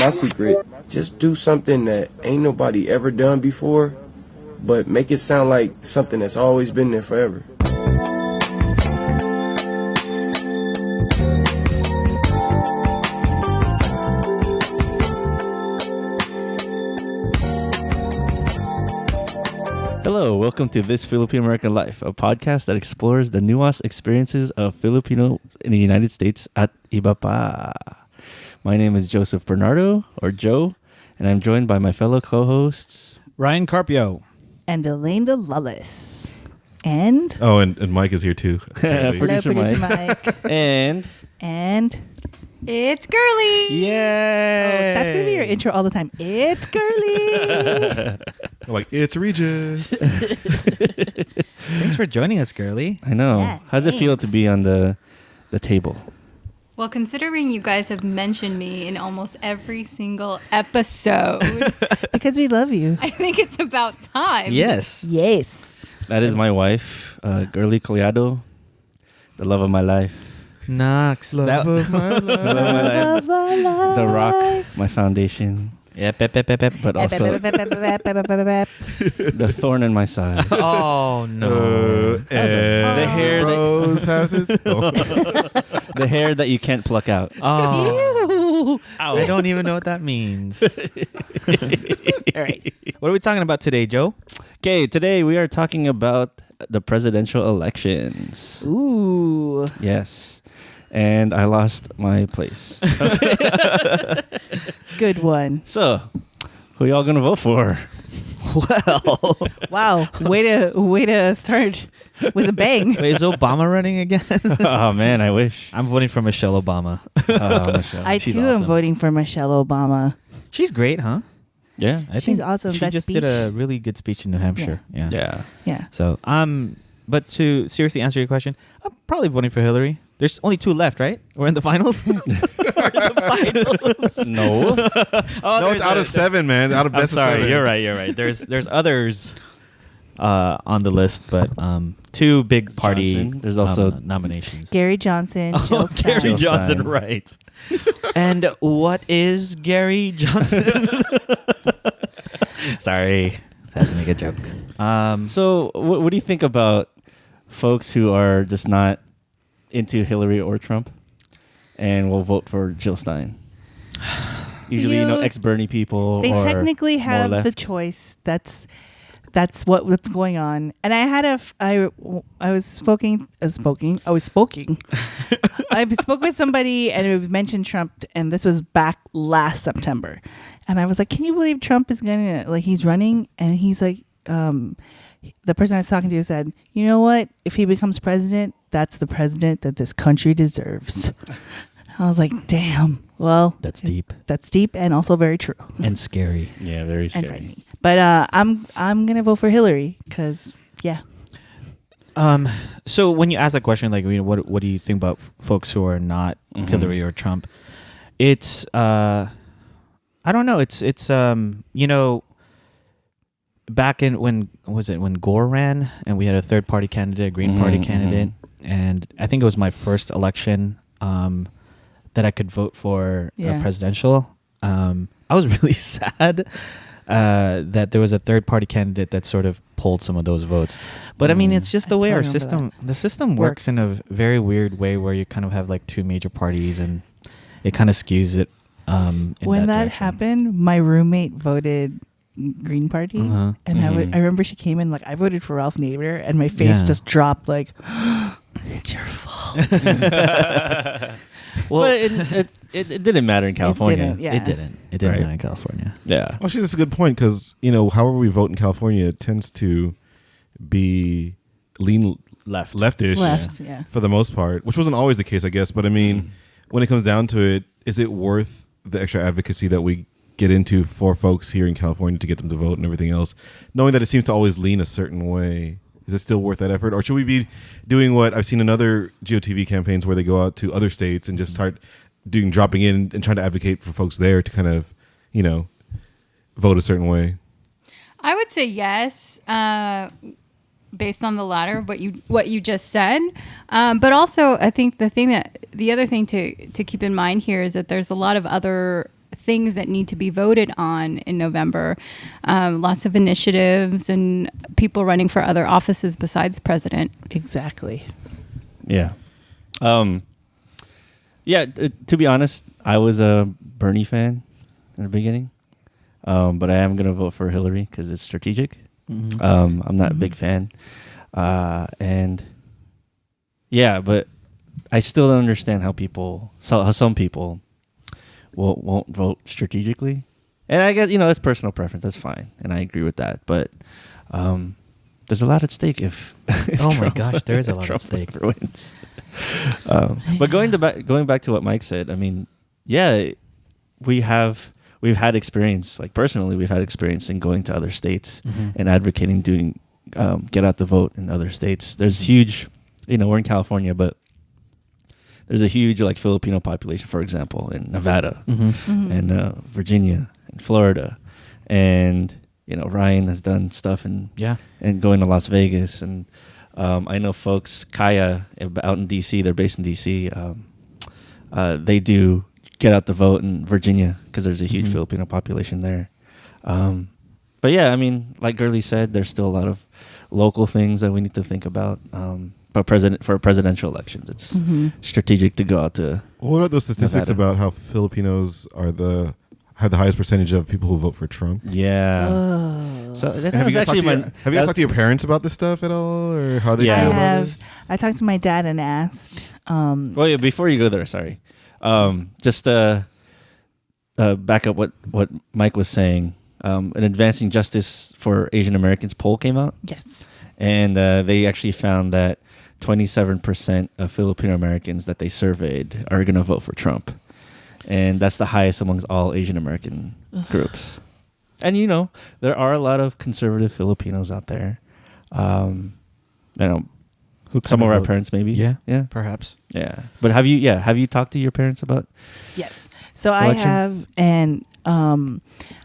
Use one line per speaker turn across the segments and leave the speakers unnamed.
My secret, just do something that ain't nobody ever done before, but make it sound like something that's always been there forever.
Hello, welcome to This Filipino American Life, a podcast that explores the nuanced experiences of Filipinos in the United States at iba pa. My name is Joseph Bernardo, or Joe, and I'm joined by my fellow co-hosts,
Ryan Carpio.
And Elaine the Lullis. And...
Oh, and Mike is here too.
Producer Mike. And...
It's Girly.
Yay!
Oh, that's going to be your intro all the time. It's Girly.
Like, it's Regis.
Thanks for joining us, Girly.
I know.
Yeah,
How's it feel to be on the table?
Well, considering you guys have mentioned me in almost every single episode,
Because we love you.
I think it's about time.
Yes.
Yes.
That is my wife, Girly Collado, the love of my life.
Knox.
Love of my life.
Love our life.
The rock, my foundation.
Yep.
But also the thorn in my side.
Oh, no.
And
The hair that-
Rose has his thorn.
The hair that you can't pluck out.
Oh. I don't even know what that means.
All right.
What are we talking about today, Joe?
Okay, today we are talking about the presidential elections.
Ooh.
Yes. And I lost my place.
Good one.
So, who y'all gonna vote for?
Well.
Wow. Way to start with a bang.
Wait, is Obama running again?
Oh man, I wish.
I'm voting for Michelle Obama.
Michelle.
I
She's
too am
awesome.
voting for Michelle Obama.
She's great, huh?
Yeah.
I
She's
think
awesome.
She
That
just
speech.
did a really good speech in New Hampshire. Yeah.
Yeah.
Yeah.
So, but to seriously answer your question, I'm probably voting for Hillary. There's only 2 left, right? We're in the finals.
No.
No, it's out of 7, man. Out of
I'm
best
sorry.
of 7.
You're right. There's others on the list, but 2 big party.
Johnson. There's also
nominations.
Gary Johnson. Jill Stein.
Gary
Jill
Johnson,
Stein.
right? And what is Gary Johnson? Sorry, I had to make a joke.
So, what do you think about folks who are just not into Hillary or Trump and will vote for Jill Stein? Usually, ex-Bernie people.
They
or
technically
more
have
left.
the choice. That's what's going on. And I had I was spoke with somebody and it mentioned Trump, and this was back last September. And I was like, can you believe Trump is he's running? And he's like, the person I was talking to said, you know what? If he becomes president, that's the president that this country deserves. I was like, damn. Well,
That's deep
That's deep and also very true.
and scary.
Yeah, very
And
scary.
frightening. But I'm gonna vote for Hillary because
So when you ask that question, like, what do you think about folks who are not
Mhm.
Hillary or Trump? It's I don't know. It's back in when Gore ran and we had a third party candidate, a Green Party
Mhm,
candidate, and I think it was my first election that I could vote for presidential. I was really sad that there was a third party candidate that sort of pulled some of those votes. But I mean, it's just the
I
way our
totally remember
the system works in a very weird way where you kind of have like 2 major parties and it kind of skews it.
when that
direction.
happened, my roommate voted Green Party,
Uh-huh.
and
Mhm.
I remember she came in like, I voted for Ralph Nader, and my face
Yeah.
just dropped like, it's your fault.
Well, it didn't matter in California.
didn't, yeah.
It didn't
Right.
in California.
Yeah.
Actually, that's a good point because, however we vote in California, it tends to be lean leftish
Left, yeah.
for the most part, which wasn't always the case, I guess. But I mean, when it comes down to it, is it worth the extra advocacy that we get into for folks here in California to get them to vote and everything else, knowing that it seems to always lean a certain way? Is it still worth that effort? Or should we be doing what I've seen in other GOTV campaigns where they go out to other states and just start dropping in and trying to advocate for folks there to kind of, vote a certain way?
I would say yes, based on the latter, what you just said. But also, I think the other thing to keep in mind here is that there's a lot of other things that need to be voted on in November. Lots of initiatives and people running for other offices besides president.
Exactly.
Yeah. To be honest, I was a Bernie fan in the beginning, but I am going to vote for Hillary because it's strategic.
Mm-hmm.
I'm not a big fan. But I still don't understand how some people won't vote strategically. And I guess, that's personal preference. That's fine. And I agree with that. But there's a lot at stake if
oh my gosh, there is a lot
Trump
at stake.
wins. But going back to what Mike said, I mean, we've had experience, like personally, we've had experience in going to other states and advocating doing get out the vote in other states. There's huge, we're in California, but there's a huge like Filipino population, for example, in Nevada and Virginia and Florida, and Ryan has done stuff and going to Las Vegas, and I know folks Kaya out in DC. They're based in DC. They do get out the vote in Virginia because there's a huge Filipino population there. But yeah, I mean, like Gurley said, there's still a lot of local things that we need to think about. But for presidential elections, it's strategic to go out to.
What are those statistics
Nevada.
about how Filipinos have the highest percentage of people who vote for Trump?
Yeah. So
Have you guys talked to your parents about this stuff at all, or how they
Yeah.
feel
I
about
have.
this?
I talked to my dad and asked.
Well, yeah. Before you go there, sorry. Just back up what Mike was saying. An Advancing Justice for Asian Americans poll came out,
Yes.
and they actually found that 27% of Filipino Americans that they surveyed are going to vote for Trump, and that's the highest amongst all Asian American groups. And there are a lot of conservative Filipinos out there. Some of our parents maybe. Yeah.
Perhaps.
Yeah. But have you talked to your parents about?
Yes. So
Election?
I have, and I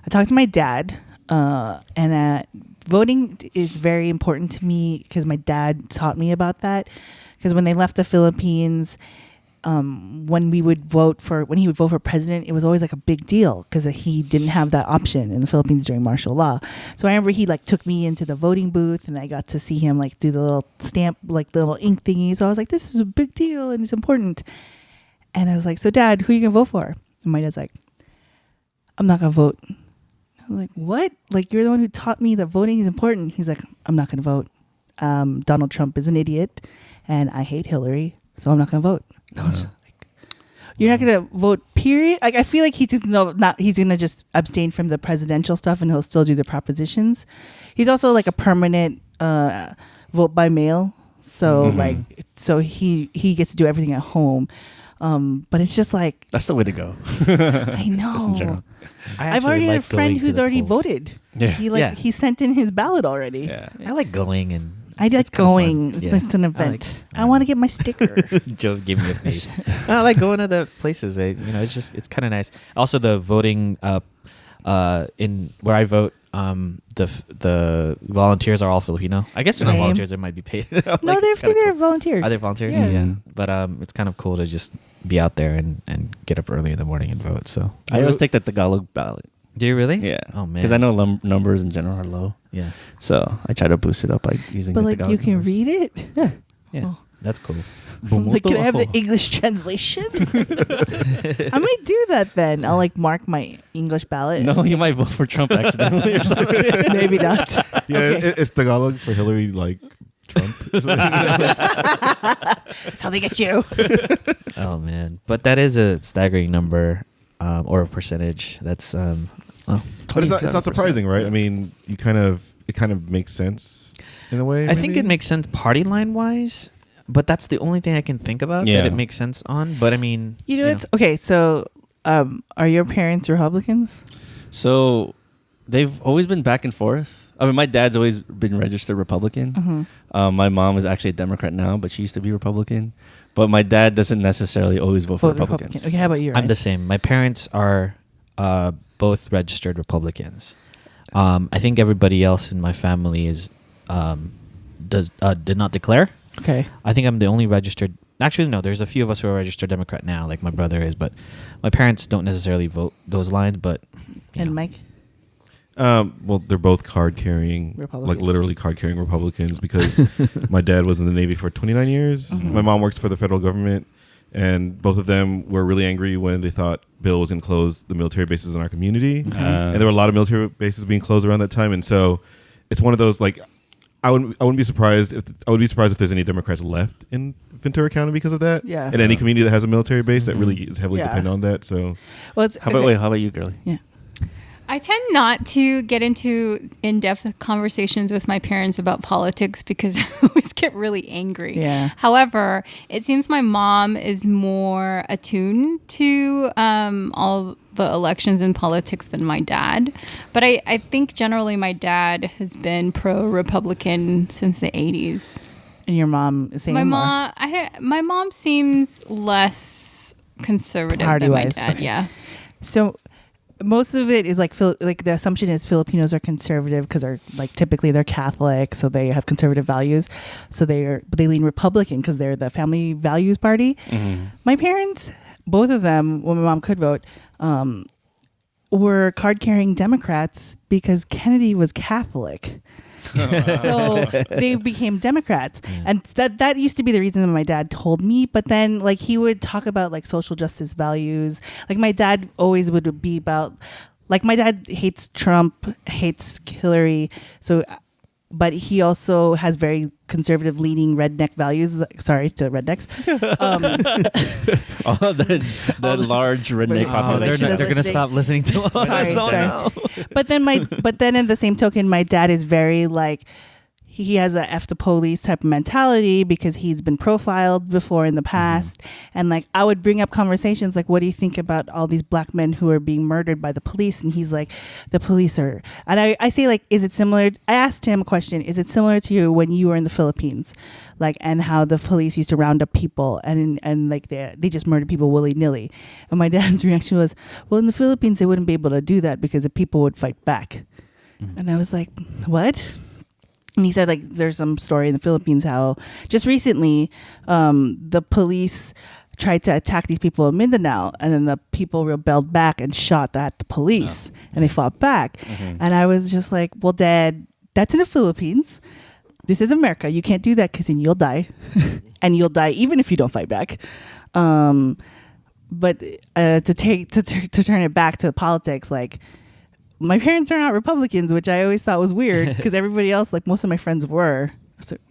talked to my dad, and voting is very important to me because my dad taught me about that. Because when they left the Philippines, when he would vote for president, it was always like a big deal because he didn't have that option in the Philippines during martial law. So I remember he like took me into the voting booth, and I got to see him like do the little stamp, like the little ink thingy. So I was like, this is a big deal and it's important. And I was like, so Dad, who are you gonna vote for? And my dad's like, I'm not gonna vote. I'm like, what? Like, you're the one who taught me that voting is important. He's like, I'm not gonna vote. Donald Trump is an idiot, and I hate Hillary, so I'm not gonna vote. I was like, you're not gonna vote, period? Like, I feel like he's gonna just abstain from the presidential stuff, and he'll still do the propositions. He's also like a permanent vote by mail, so so he gets to do everything at home. But it's just like,
That's the way to go.
I know.
Just in general.
I've already had a friend who's already voted.
Yeah.
He sent in his ballot already.
Yeah.
I like going and
I like going.
fun. Yeah.
It's an event. I want to get my sticker.
Joe gave me a face. I like going to the places. It's kind of nice. Also, the voting in where I vote, the volunteers are all Filipino. I guess they're not
Same.
volunteers; they might be paid.
No, they're volunteers.
Are they volunteers?
Yeah.
But it's kind of cool to just be out there and get up early in the morning and vote. So
I always take the Tagalog ballot.
do you really?
Yeah.
Oh man.
Because I know numbers in general are low.
Yeah.
So I try to boost it up by using
But
the
like,
Tagalog
you can
numbers.
read it.
Yeah.
Oh.
That's cool.
Like, can I have the English translation? I might do that then. I'll like mark my English ballot.
No, you might vote for Trump accidentally or something.
Maybe not.
Yeah,
Okay.
it's Tagalog for Hillary, like Trump.
That's how they get you.
Oh man. But that is a staggering number, or a percentage. That's
But it's not surprising, right? I mean, it kind of makes sense in a way.
I think
maybe?
it makes sense party line wise, but that's the only thing I can think about
Yeah.
that it makes sense on. But I mean,
It's okay. So, are your parents Republicans?
So they've always been back and forth. I mean, my dad's always been registered Republican. My mom is actually a Democrat now, but she used to be Republican. But my dad doesn't necessarily always vote for Republicans.
Republican. Okay, how about you?
I'm the same. My parents are both registered Republicans. I think everybody else in my family is did not declare.
Okay.
I think I'm the only registered actually, no, there's a few of us who are registered Democrat now, like my brother is, but my parents don't necessarily vote those lines. But
And Mike?
Well, they're both card-carrying,
Republicans.
like literally card-carrying Republicans because my dad was in the Navy for 29 years.
Mm-hmm.
My mom works for the federal government, and both of them were really angry when they thought Bill was going to close the military bases in our community. And there were a lot of military bases being closed around that time. And so it's one of those, like, I wouldn't be surprised if there's any Democrats left in Ventura County because of that.
Yeah.
And any community that has a military base that really is heavily dependent on that. So
Well, it's,
How about you, girly?
Yeah.
I tend not to get into in-depth conversations with my parents about politics because I always get really angry.
Yeah.
However, it seems my mom is more attuned to all the elections and politics than my dad. But I think generally my dad has been pro-Republican since the 80s.
And your mom is saying
My mom seems less conservative than my
Party-wise,
dad.
okay.
Yeah.
So most of it is like the assumption is Filipinos are conservative because typically they're Catholic, so they have conservative values. So they lean Republican because they're the family values party.
Mm-hmm.
My parents, both of them, when my mom could vote, were card-carrying Democrats because Kennedy was Catholic. So they became Democrats. And that used to be the reason that my dad told me. But then like he would talk about like social justice values. Like my dad always would be about, like my dad hates Trump, hates Hillary. So, but he also has very conservative leaning redneck values. Sorry to rednecks.
The large redneck
Oh,
population.
they're gonna stop listening to us.
Sorry. But then in the same token, my dad is very like, he has a F the police type of mentality because he's been profiled before in the past. And like, I would bring up conversations like, what do you think about all these black men who are being murdered by the police? And he's like, the police are, and I say like, is it similar? I asked him a question. Is it similar to you when you were in the Philippines? Like, and how the police used to round up people and like they just murdered people willy nilly. And my dad's reaction was, well, in the Philippines, they wouldn't be able to do that because the people would fight back. And I was like, what? And he said, like, there's some story in the Philippines how just recently the police tried to attack these people in Mindanao, and then the people rebelled back and shot at the police, and they fought back. And I was just like, well, Dad, that's in the Philippines. This is America. You can't do that because then you'll die. And you'll die even if you don't fight back. But to turn it back to politics, like, my parents are not Republicans, which I always thought was weird because everybody else, like most of my friends were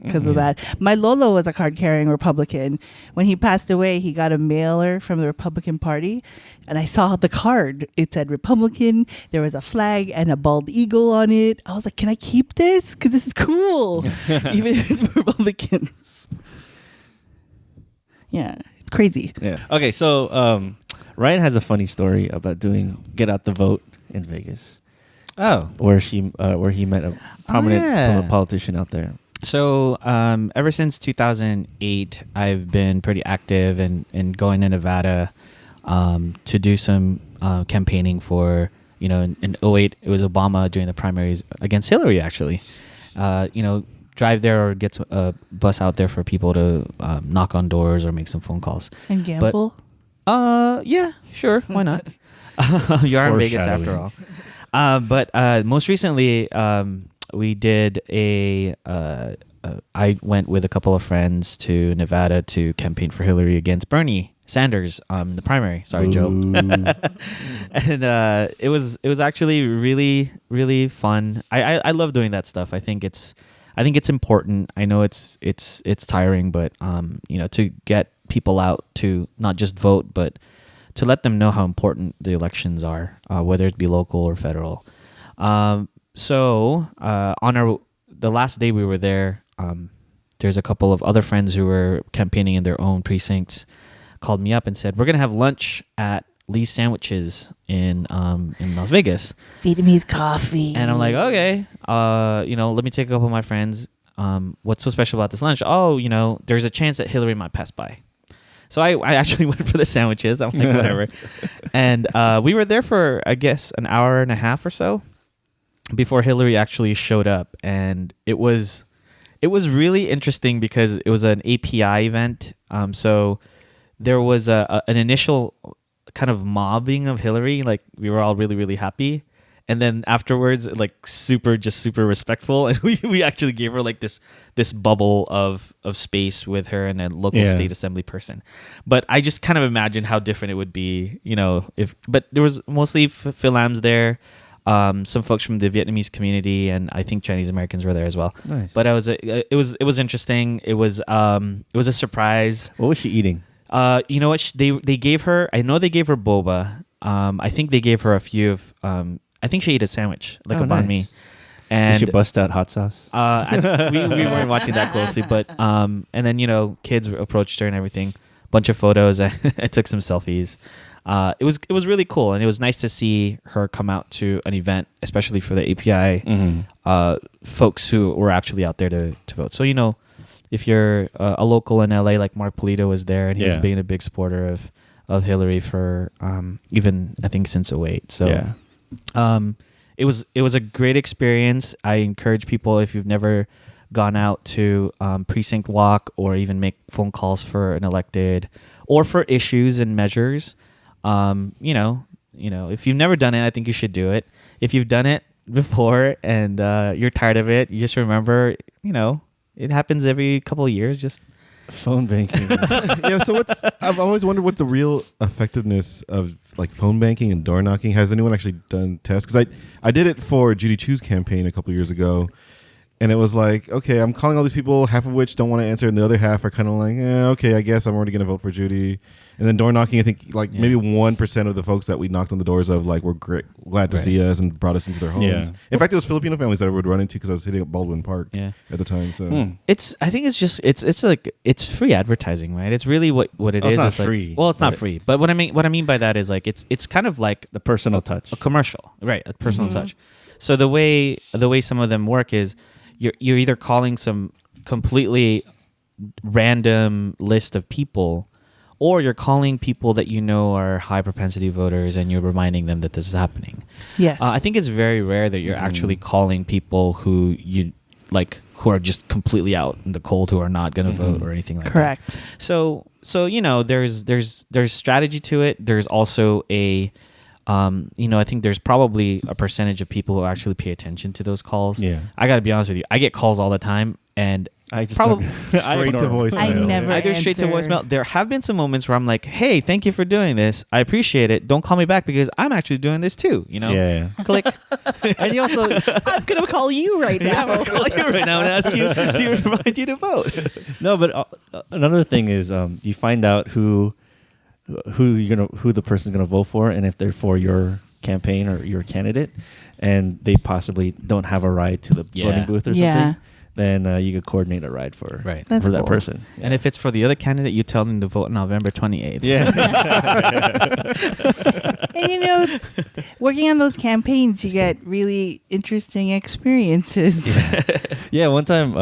because of that. My Lolo was a card-carrying Republican. When he passed away, he got a mailer from the Republican Party, and I saw the card. It said Republican. There was a flag and a bald eagle on it. I was like, can I keep this? Because this is cool, even if it's Republicans. Yeah, it's crazy.
Yeah. Okay, so Ryan has a funny story about doing Get Out the Vote in Vegas.
Oh,
where he met a prominent politician out there.
So ever since 2008, I've been pretty active in going to Nevada to do some campaigning for, in 2008, it was Obama doing the primaries against Hillary, actually. Drive there or get a bus out there for people to knock on doors or make some phone calls.
And gamble?
Yeah, sure. Why not? You are in Vegas after all. But most recently, we did I went with a couple of friends to Nevada to campaign for Hillary against Bernie Sanders in the primary. Sorry, Joe. And it was actually really, really fun. I love doing that stuff. I think it's important. I know it's tiring, but to get people out to not just vote, but to let them know how important the elections are, whether it be local or federal. So on the last day we were there, there's a couple of other friends who were campaigning in their own precincts, called me up and said, we're going to have lunch at Lee's Sandwiches in Las Vegas.
Vietnamese coffee.
And I'm like, okay, let me take a couple of my friends. What's so special about this lunch? Oh, there's a chance that Hillary might pass by. So I actually went for the sandwiches. I'm like, whatever. And we were there for, I guess, an hour and a half or so before Hillary actually showed up. And it was It was really interesting because it was an API event. So there was an initial kind of mobbing of Hillary. Like we were all really, really happy. And then afterwards, like super respectful. And we actually gave her like this bubble of space with her and a local state assembly person. But I just kind of imagine how different it would be, but there was mostly Philams there. Some folks from the Vietnamese community, and I think Chinese Americans were there as well.
Nice.
But it was interesting. It was a surprise.
What was she eating?
You know what? They gave her. I know they gave her boba. I think they gave her a few of. I think she ate a sandwich, like a banh mi. And
did she bust out hot sauce?
we weren't watching that closely, but and then kids approached her and everything. Bunch of photos. I took some selfies. It was really cool, and it was nice to see her come out to an event, especially for the API folks who were actually out there to vote. So if you're a local in LA, like Mark Polito was there, and he's been a big supporter of Hillary for even I think since 2008. So it was a great experience. I encourage people, if you've never gone out to precinct walk or even make phone calls for an elected or for issues and measures. If you've never done it, I think you should do it. If you've done it before and you're tired of it, you just remember, it happens every couple of years. Just
phone banking.
Yeah. So I've always wondered what's the real effectiveness of like phone banking and door knocking. Has anyone actually done tests? Because I did it for Judy Chu's campaign a couple of years ago. And it was like, okay, I'm calling all these people, half of which don't want to answer, and the other half are kind of like, okay, I guess I'm already going to vote for Judy. And then door knocking, I think maybe 1% of the folks that we knocked on the doors of were glad to see us and brought us into their homes. Yeah. In fact, it was Filipino families that I would run into because I was hitting up Baldwin Park at the time. So
I think it's free advertising, right? It's really what it is.
It's not free.
It's not free. But what I mean by that is like it's kind of like
the personal touch,
a commercial, right? A personal touch. So the way some of them work is you're either calling some completely random list of people, or you're calling people that are high propensity voters, and you're reminding them that this is happening.
Yes.
I think it's very rare that you're actually calling people who who are just completely out in the cold, who are not going to vote or anything like
Correct.
that. So there's strategy to it. There's also a I think there's probably a percentage of people who actually pay attention to those calls. Yeah. I got to be honest with you. I get calls all the time, and
I just
probably
straight to voicemail.
I never
either straight to voicemail. There have been some moments where I'm like, "Hey, thank you for doing this. I appreciate it. Don't call me back because I'm actually doing this too."
Yeah.
Click.
And you also,
I'm gonna call you right now.
I'm gonna call you right now and ask you to remind you to vote.
No, but another thing is you find out who the person's gonna vote for, and if they're for your campaign or your candidate, and they possibly don't have a ride to the voting booth or something, then you could coordinate a ride for
That's
that
cool.
person.
And if it's for the other candidate, you tell them to vote November 28th.
Yeah.
And working on those campaigns, you get really interesting experiences.
Yeah. One time,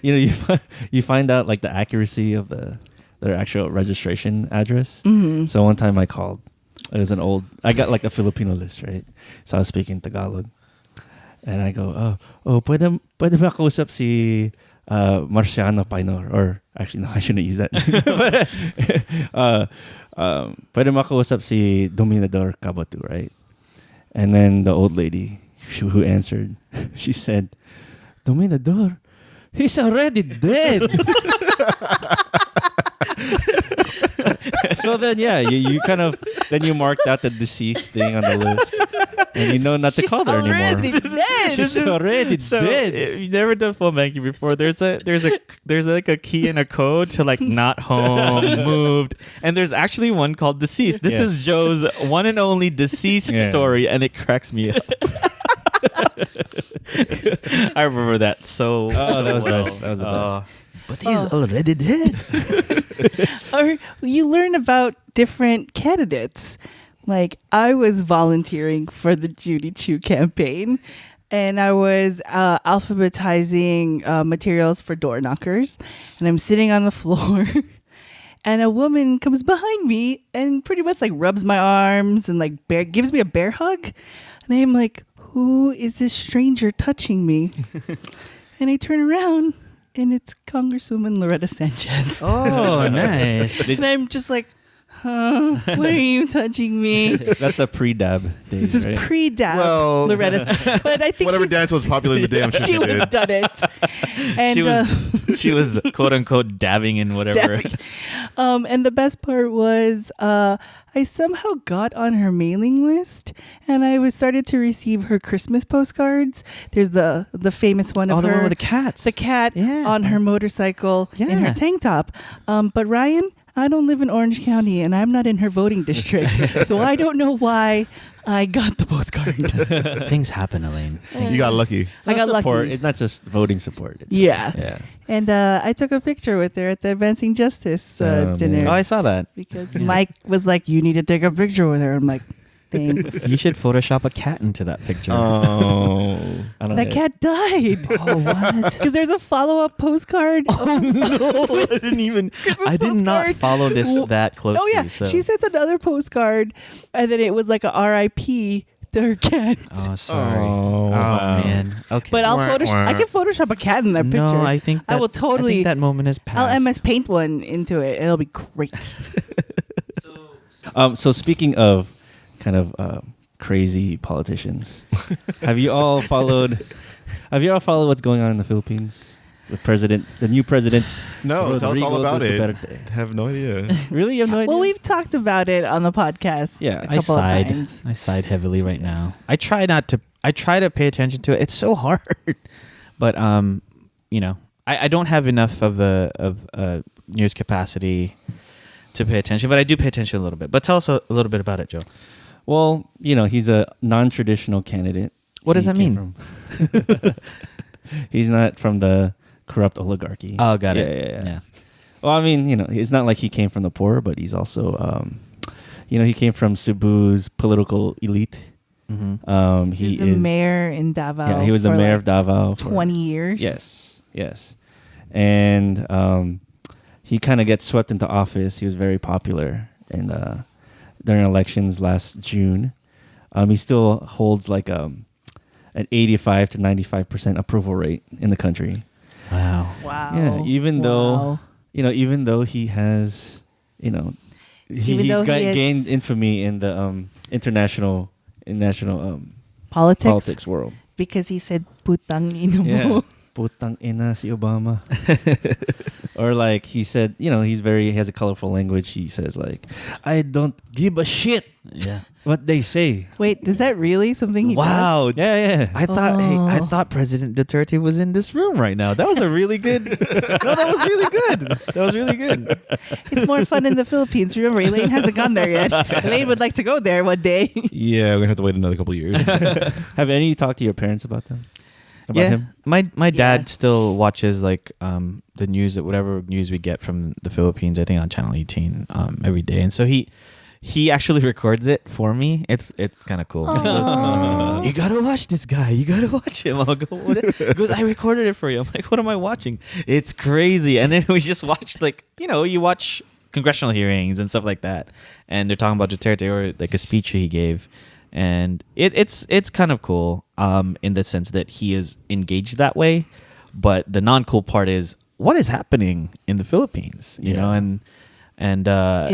you find out like the accuracy of their actual registration address.
Mm-hmm.
So one time I called. It was I got like a Filipino list, right? So I was speaking Tagalog. And I go, pwede makausap si Marciano Painor. Or actually, no, I shouldn't use that. Pwede makausap si Dominador Cabatu, right? And then the old lady who answered, she said, Dominador, he's already dead. So then, you kind of, then you marked out the deceased thing on the list. And you know not to call her anymore. She's already dead.
If you've never done phone banking before, there's like a key and a code to like not home, moved, and there's actually one called deceased. This is Joe's one and only deceased story, and it cracks me up. I remember that so.
Oh, that was
well.
best. That was the best.
But he's already dead.
Or you learn about different candidates. Like, I was volunteering for the Judy Chu campaign, and I was alphabetizing materials for door knockers, and I'm sitting on the floor, and a woman comes behind me and pretty much like rubs my arms and like gives me a bear hug, and I'm like, who is this stranger touching me? And I turn around, and it's Congresswoman Loretta Sanchez.
Oh, nice.
And I'm just like, huh? Why are you touching me?
That's the pre-dab days,
This is
right?
pre-dab
Well,
Loretta. But I think
Whatever
she's-
dance was popular in the day, I'm sure
she
she
would
did.
have done it. And
She was quote unquote dabbing in whatever.
and the best part was I somehow got on her mailing list, and I was started to receive her Christmas postcards. There's the famous one of
Oh, the
her,
one with the cats.
the cat
Yeah.
on her motorcycle in her
Yeah.
tank top. But Ryan, I don't live in Orange County, and I'm not in her voting district, so I don't know why I got the postcard.
Things happen, Elaine.
You got lucky.
I got
support.
lucky.
It's not just voting support. It's,
Yeah.
Yeah.
And I took a picture with her at the Advancing Justice
Oh,
dinner.
man.
Oh, I saw that.
Because Mike was like, you need to take a picture with her. I'm like, thanks.
You should Photoshop a cat into that picture.
Oh.
I don't
That
know.
cat died.
Oh, what?
Because there's a follow-up postcard.
No, I didn't even. I did not
postcard.
follow this that closely.
Oh, yeah.
So.
She sent another postcard, and then it was like a RIP to her cat.
Oh, sorry.
Oh,
wow.
Man. Okay.
But I can Photoshop a cat in that picture.
No, I think that,
I will totally.
I think that moment is past.
I'll MS Paint one into it. It'll be great.
So speaking of kind of crazy politicians, have you all followed what's going on in the Philippines with the new president?
No, tell us all
Rodrigo
about it.
Duterte?
I have no idea.
Really, you have no idea?
Well, we've talked about it on the podcast.
Yeah.
a
I
couple of
sighed.
times.
I sighed heavily right now. I try to pay attention to it. It's so hard. But I don't have enough of news capacity to pay attention, but I do pay attention a little bit. But tell us a little bit about it, Joe.
Well, he's a non-traditional candidate.
What does
He
that
came from- he's not from the corrupt oligarchy.
Oh, got
Yeah,
it.
yeah. Well, I mean, it's not like he came from the poor, but he's also, he came from Cebu's political elite.
Mm-hmm.
He
He's the
is
mayor in Davao.
Yeah, he was the
for
mayor
like
of Davao for
20 years.
Yes, and he kind of gets swept into office. He was very popular, and during elections last June, he still holds like an 85 to 95% approval rate in the country.
Wow.
Wow.
Yeah, even though he has,
Even
he's
though he has-
gained infamy in the national
Politics.
world.
Because he said putang ina mo.
Yeah. Putang ina si Obama. Or like he said, he has a colorful language. He says like, I don't give a shit
Yeah.
what they say.
Wait, is that really something he
Wow.
Yeah.
I thought President Duterte was in this room right now. That was a really good. No, that was really good. That was really good.
does? It's more fun in the Philippines. Remember, Elaine hasn't gone there yet. Elaine would like to go there one day.
Yeah, we're gonna have to wait another couple of years.
Have any talked to your parents about them? About
Yeah,
him?
my dad
Yeah.
still watches like the news, whatever news we get from the Philippines. I think on Channel 18 every day, and so he actually records it for me. It's kind of cool. He goes,
Aww.
you gotta watch this guy. You gotta watch him. I'll go. He goes, I recorded it for you. I'm like, what am I watching? It's crazy. And then we just watched you watch congressional hearings and stuff like that, and they're talking about Duterte or like a speech he gave. And it's kind of cool in the sense that he is engaged that way, but the non-cool part is what is happening in the Philippines, you know, and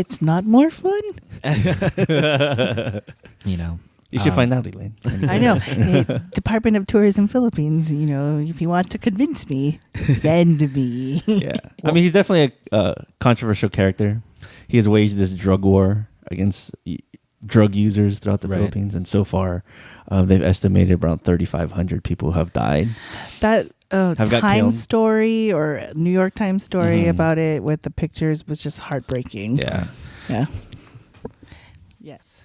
It's not more fun.
you know,
You should find out, Elaine.
I know. Hey, Department of Tourism Philippines, if you want to convince me, send me.
Yeah. I mean, he's definitely a controversial character. He has waged this drug war against drug users throughout the
Right.
Philippines, and so far, they've estimated around 3,500 people have died.
That
Have got
Times
killed.
story or New York Times story
Mhm.
about it with the pictures was just heartbreaking.
Yeah.
Yeah. Yes.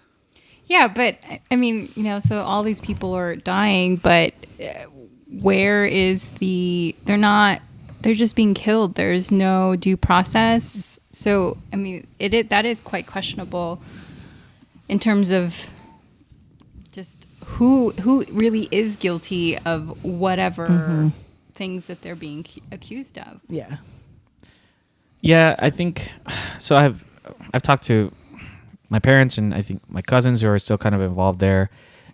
Yeah, but I mean, so all these people are dying, but where is they're just being killed. There's no due process. So, I mean, that is quite questionable in terms of just who really is guilty of whatever things that they're being accused of.
Yeah.
yeah, I think so. I've talked to my parents and I think my cousins who are still kind of involved there,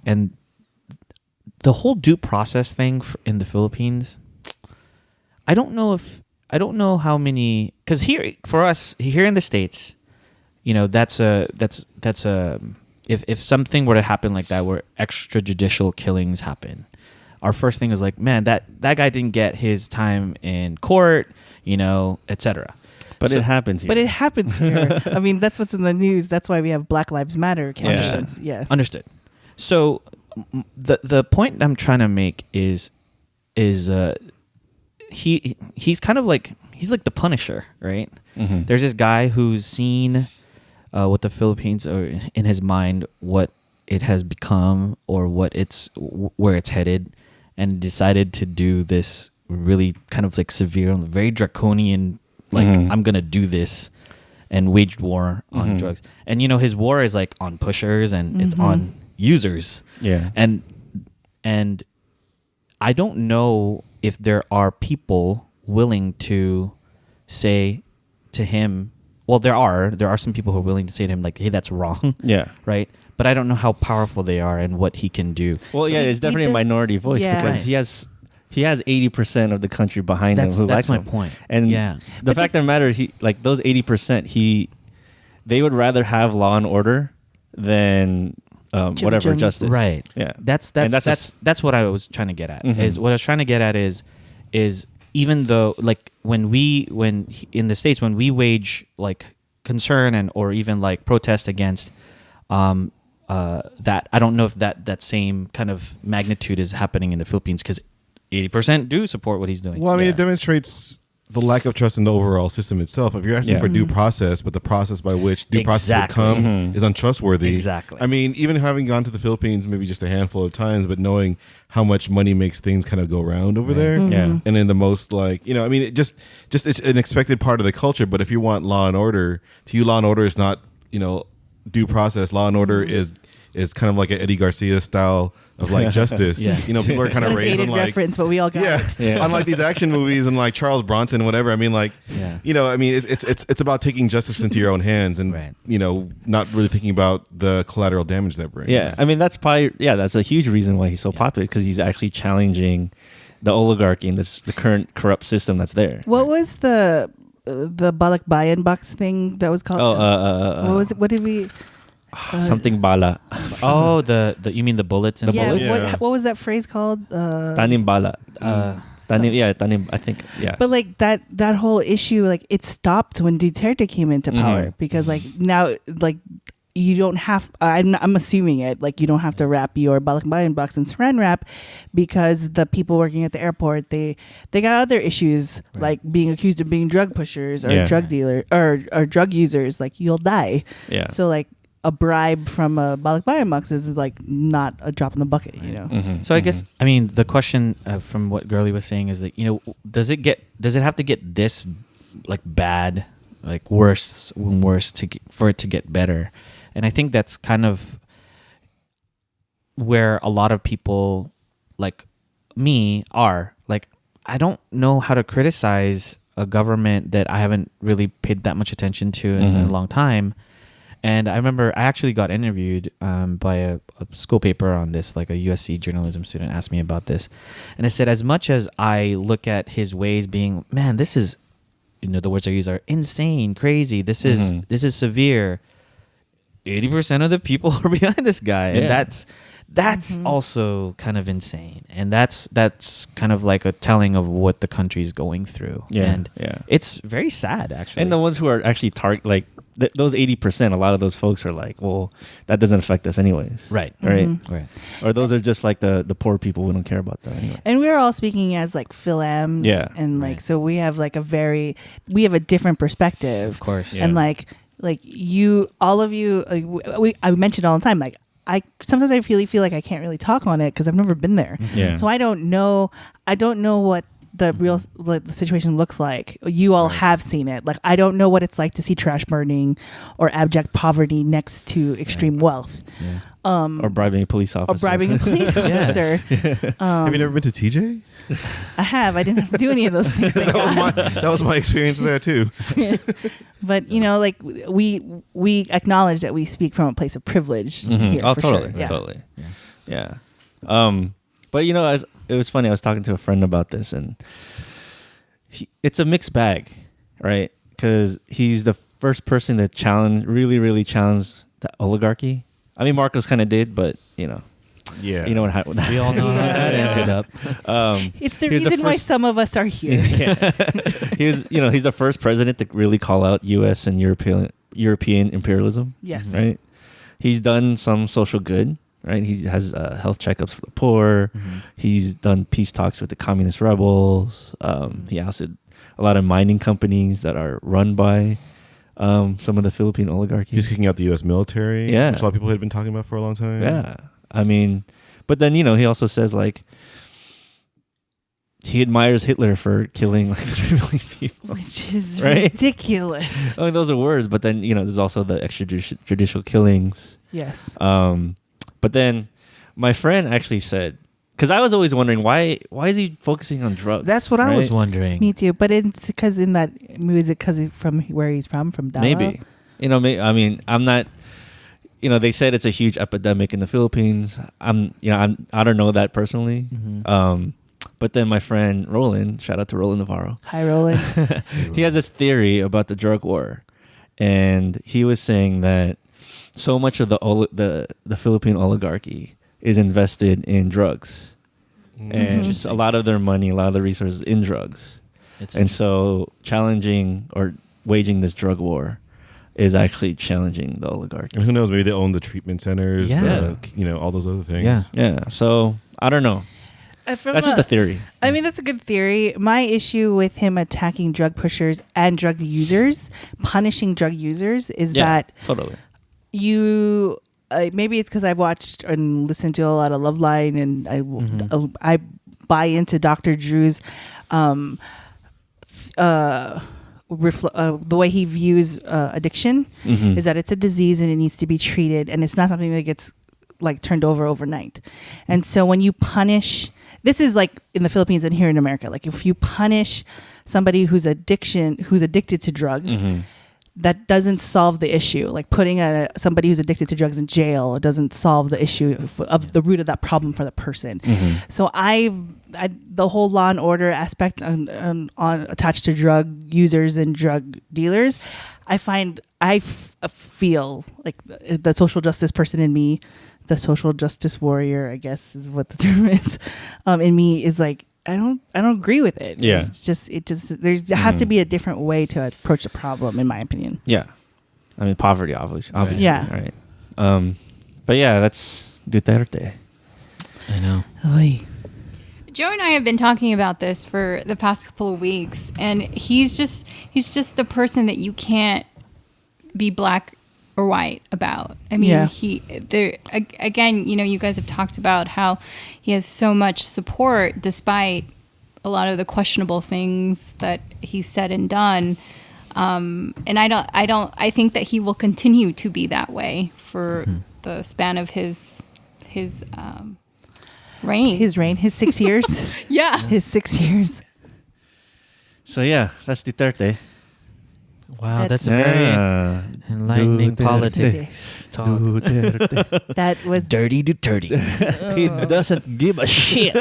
and the whole due process thing in the Philippines, I don't know how many, because here for us here in the States, you know, that's a if something were to happen like that, where extrajudicial killings happen, our first thing is like, man, that guy didn't get his time in court, you know, etc.
But it happens here.
But it happens here. I mean, that's what's in the news. That's why we have Black Lives Matter candidates. Yeah.
Understood. So the point I'm trying to make is he's kind of like, he's like the Punisher, right?
Mm-hmm.
There's this guy who's seen what the Philippines, or in his mind, what it has become or what it's where it's headed, and decided to do this really kind of like severe, very draconian, like I'm gonna do this, and waged war on drugs. And you know, his war is like on pushers and it's on users.
Yeah.
And I don't know if there are people willing to say to him, well, there are some people who are willing to say to him like, hey, that's wrong.
Yeah.
Right. But I don't know how powerful they are and what he can do.
Well,
So
yeah, it's definitely a minority voice because
Right.
he has 80% of the country behind him who likes
That's my
him.
point.
And
yeah.
the fact of the matter, he like those 80%, they would rather have law and order than whatever
Jim.
justice.
Right.
Yeah.
That's what I was trying to get at.
Mhm.
Is what I was trying to get at is even though, like, when in the States, when we wage like concern and or even like protest against that, I don't know if that same kind of magnitude is happening in the Philippines, because 80% do support what he's doing.
Well, I mean,
Yeah.
it demonstrates the lack of trust in the overall system itself. If you're asking
Yeah.
for due process, but the process by which due process would
Exactly.
come is untrustworthy.
Exactly.
I mean, even having gone to the Philippines maybe just a handful of times, but knowing how much money makes things kind of go round over there.
Yeah.
And in the most, like, you know, I mean, it just it's an expected part of the culture. But if you want law and order, to you, law and order is not, you know, due process. Law and order is kind of like an Eddie Garcia style of like justice.
Yeah.
You know, people are kind of
What a
raised
dated
on like,
reference, but we all got it.
Yeah.
unlike these action movies and like Charles Bronson, whatever. I mean, like,
Yeah.
you know, I mean, it's about taking justice into your own hands and
Right.
you know, not really thinking about the collateral damage that brings.
Yeah, I mean that's a huge reason why he's so popular, because he's actually challenging the oligarchy and the current corrupt system that's there.
What was the Balikbayan box thing that was called? what was it? What did we?
Something bala,
Oh, the you mean the bullets and
Yeah,
bullets?
Yeah.
what was that phrase called?
tanim bala, tanim. I think
But like that whole issue, like it stopped when Duterte came into power, because like now, like you don't have. I'm assuming it. Like you don't have to wrap your Balikbayan box in Saran wrap, because the people working at the airport, they got other issues, like being accused of being drug pushers or
Yeah.
drug dealer or drug users. Like you'll die.
Yeah.
So like a bribe from a Balikbayan box is like not a drop in the bucket, you know.
So I guess, I mean, the question from what Girlie was saying is that, you know, does it have to get this like bad, like worse for it to get better? And I think that's kind of where a lot of people like me are. Like, I don't know how to criticize a government that I haven't really paid that much attention to in a long time. And I remember I actually got interviewed by a school paper on this, like a USC journalism student asked me about this. And I said, as much as I look at his ways being, man, this is, you know, the words I use are insane, crazy. This is severe. 80% of the people are behind this guy. And
Yeah.
that's also kind of insane. And that's kind of like a telling of what the country's going through.
Yeah,
And
yeah.
it's very sad, actually.
And the ones who are actually those 80%, a lot of those folks are like, well, that doesn't affect us anyways.
Right.
Right.
Right.
Or those are just like the poor people. We don't care about that anyway.
And we're all speaking as like Philams,
Yeah.
and like
Right.
so we have like we have a different perspective,
Of course.
Yeah.
and like you, all of you, I mentioned all the time, like I sometimes I feel like I can't really talk on it because I've never been there,
Yeah.
so I don't know what the real the situation looks like. You all have seen it. Like I don't know what it's like to see trash burning or abject poverty next to extreme wealth.
Yeah.
Or bribing a police officer.
Or bribing a police officer.
Have you never been to TJ?
I have. I didn't have to do any of those things.
that was my experience there too.
But you know, like we acknowledge that we speak from a place of privilege here.
Oh,
for
totally,
sure. Yeah.
totally. Yeah. But you know, it was funny. I was talking to a friend about this, and it's a mixed bag, right? Because he's the first person to really challenge the oligarchy. I mean, Marcos kind of did, but you know what happened.
We all know how that ended up.
It's the reason why some of us are here.
He's the first president to really call out U.S. and European imperialism.
Yes,
right. He's done some social good. Right, he has health checkups for the poor.
Mm-hmm.
He's done peace talks with the communist rebels. He ousted a lot of mining companies that are run by some of the Philippine oligarchy.
He's kicking out the U.S. military, which a lot of people had been talking about for a long time.
Yeah, I mean, but then he also says like he admires Hitler for killing like 3 million people,
which is
right?
ridiculous.
I mean, those are words, but then there's also the extrajudicial killings.
Yes.
But then my friend actually said, because I was always wondering why is he focusing on drugs?
That's what I was wondering.
Me too. But it's because in that music, because from where he's from Davao.
Maybe. I mean, I'm not. They said it's a huge epidemic in the Philippines. I don't know that personally.
Mm-hmm.
But then my friend Roland, shout out to Roland Navarro.
Hi, Roland.
He has this theory about the drug war, and he was saying that so much of the Philippine oligarchy is invested in drugs, and just a lot of their money, a lot of the resources in drugs, and so challenging or waging this drug war is actually challenging the oligarchy.
And who knows? Maybe they own the treatment centers. All those other things.
Yeah. So I don't know. That's just a theory.
I mean, that's a good theory. My issue with him attacking drug pushers and drug users, punishing drug users, is that
totally.
You maybe it's because I've watched and listened to a lot of Loveline, and I buy into Dr. Drew's the way he views addiction is that it's a disease and it needs to be treated, and it's not something that gets like turned over overnight. And so when you punish, this is like in the Philippines and here in America, like if you punish somebody who's addicted to drugs, that doesn't solve the issue. Like putting somebody who's addicted to drugs in jail doesn't solve the issue of the root of that problem for the person. So the whole law and order aspect on attached to drug users and drug dealers, I feel like the social justice person in me, the social justice warrior, I guess is what the term is, in me is like, I don't agree with it.
Yeah.
There has to be a different way to approach the problem, in my opinion.
Yeah. I mean, poverty, obviously.
Yeah.
Right. But yeah, that's Duterte.
I know.
Oy.
Joe and I have been talking about this for the past couple of weeks, and he's just the person that you can't be black or white about. I mean, again, you guys have talked about how he has so much support despite a lot of the questionable things that he's said and done. And I think that he will continue to be that way for the span of his reign.
His 6 years.
Yeah.
His 6 years.
So yeah, that's Duterte.
Wow, that's a very enlightening politics talk.
That was
Dirty Duterte.
He doesn't give a shit.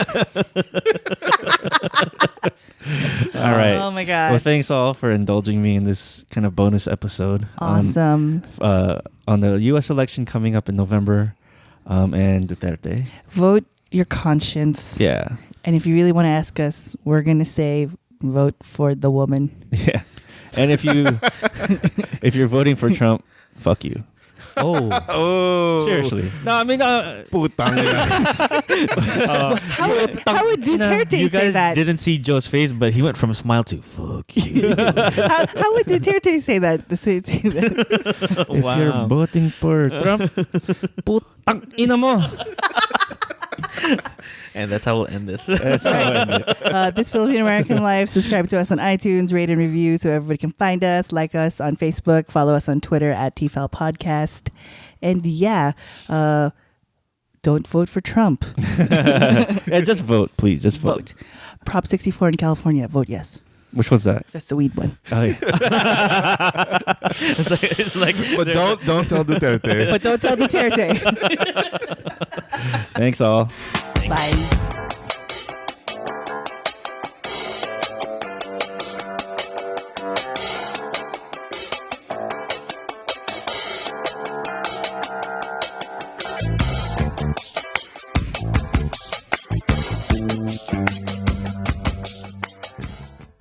All right.
Oh my God.
Well, thanks all for indulging me in this kind of bonus episode.
Awesome.
On the U.S. election coming up in November, and Duterte.
Vote your conscience.
Yeah.
And if you really want to ask us, we're going to say vote for the woman.
Yeah. And if you're voting for Trump, fuck you.
Oh.
Seriously. No, I mean,
Putang
How would Duterte
you
say
guys
that?
didn't see Joe's face, but he went from smile to fuck you.
How would Duterte say that? Say that?
If you're voting for Trump, putang ina mo.
And that's how we'll end this.
That's how I end it.
This Filipino American Life. Subscribe to us on iTunes, rate and review so everybody can find us. Like us on Facebook. Follow us on Twitter at TFAL Podcast. And don't vote for Trump.
Yeah, just vote, please. Just vote.
Prop 64 in California. Vote yes.
Which one's that?
That's the weed one.
Oh, yeah.
it's like
But don't tell Duterte.
But don't tell Duterte.
Thanks all.
Bye.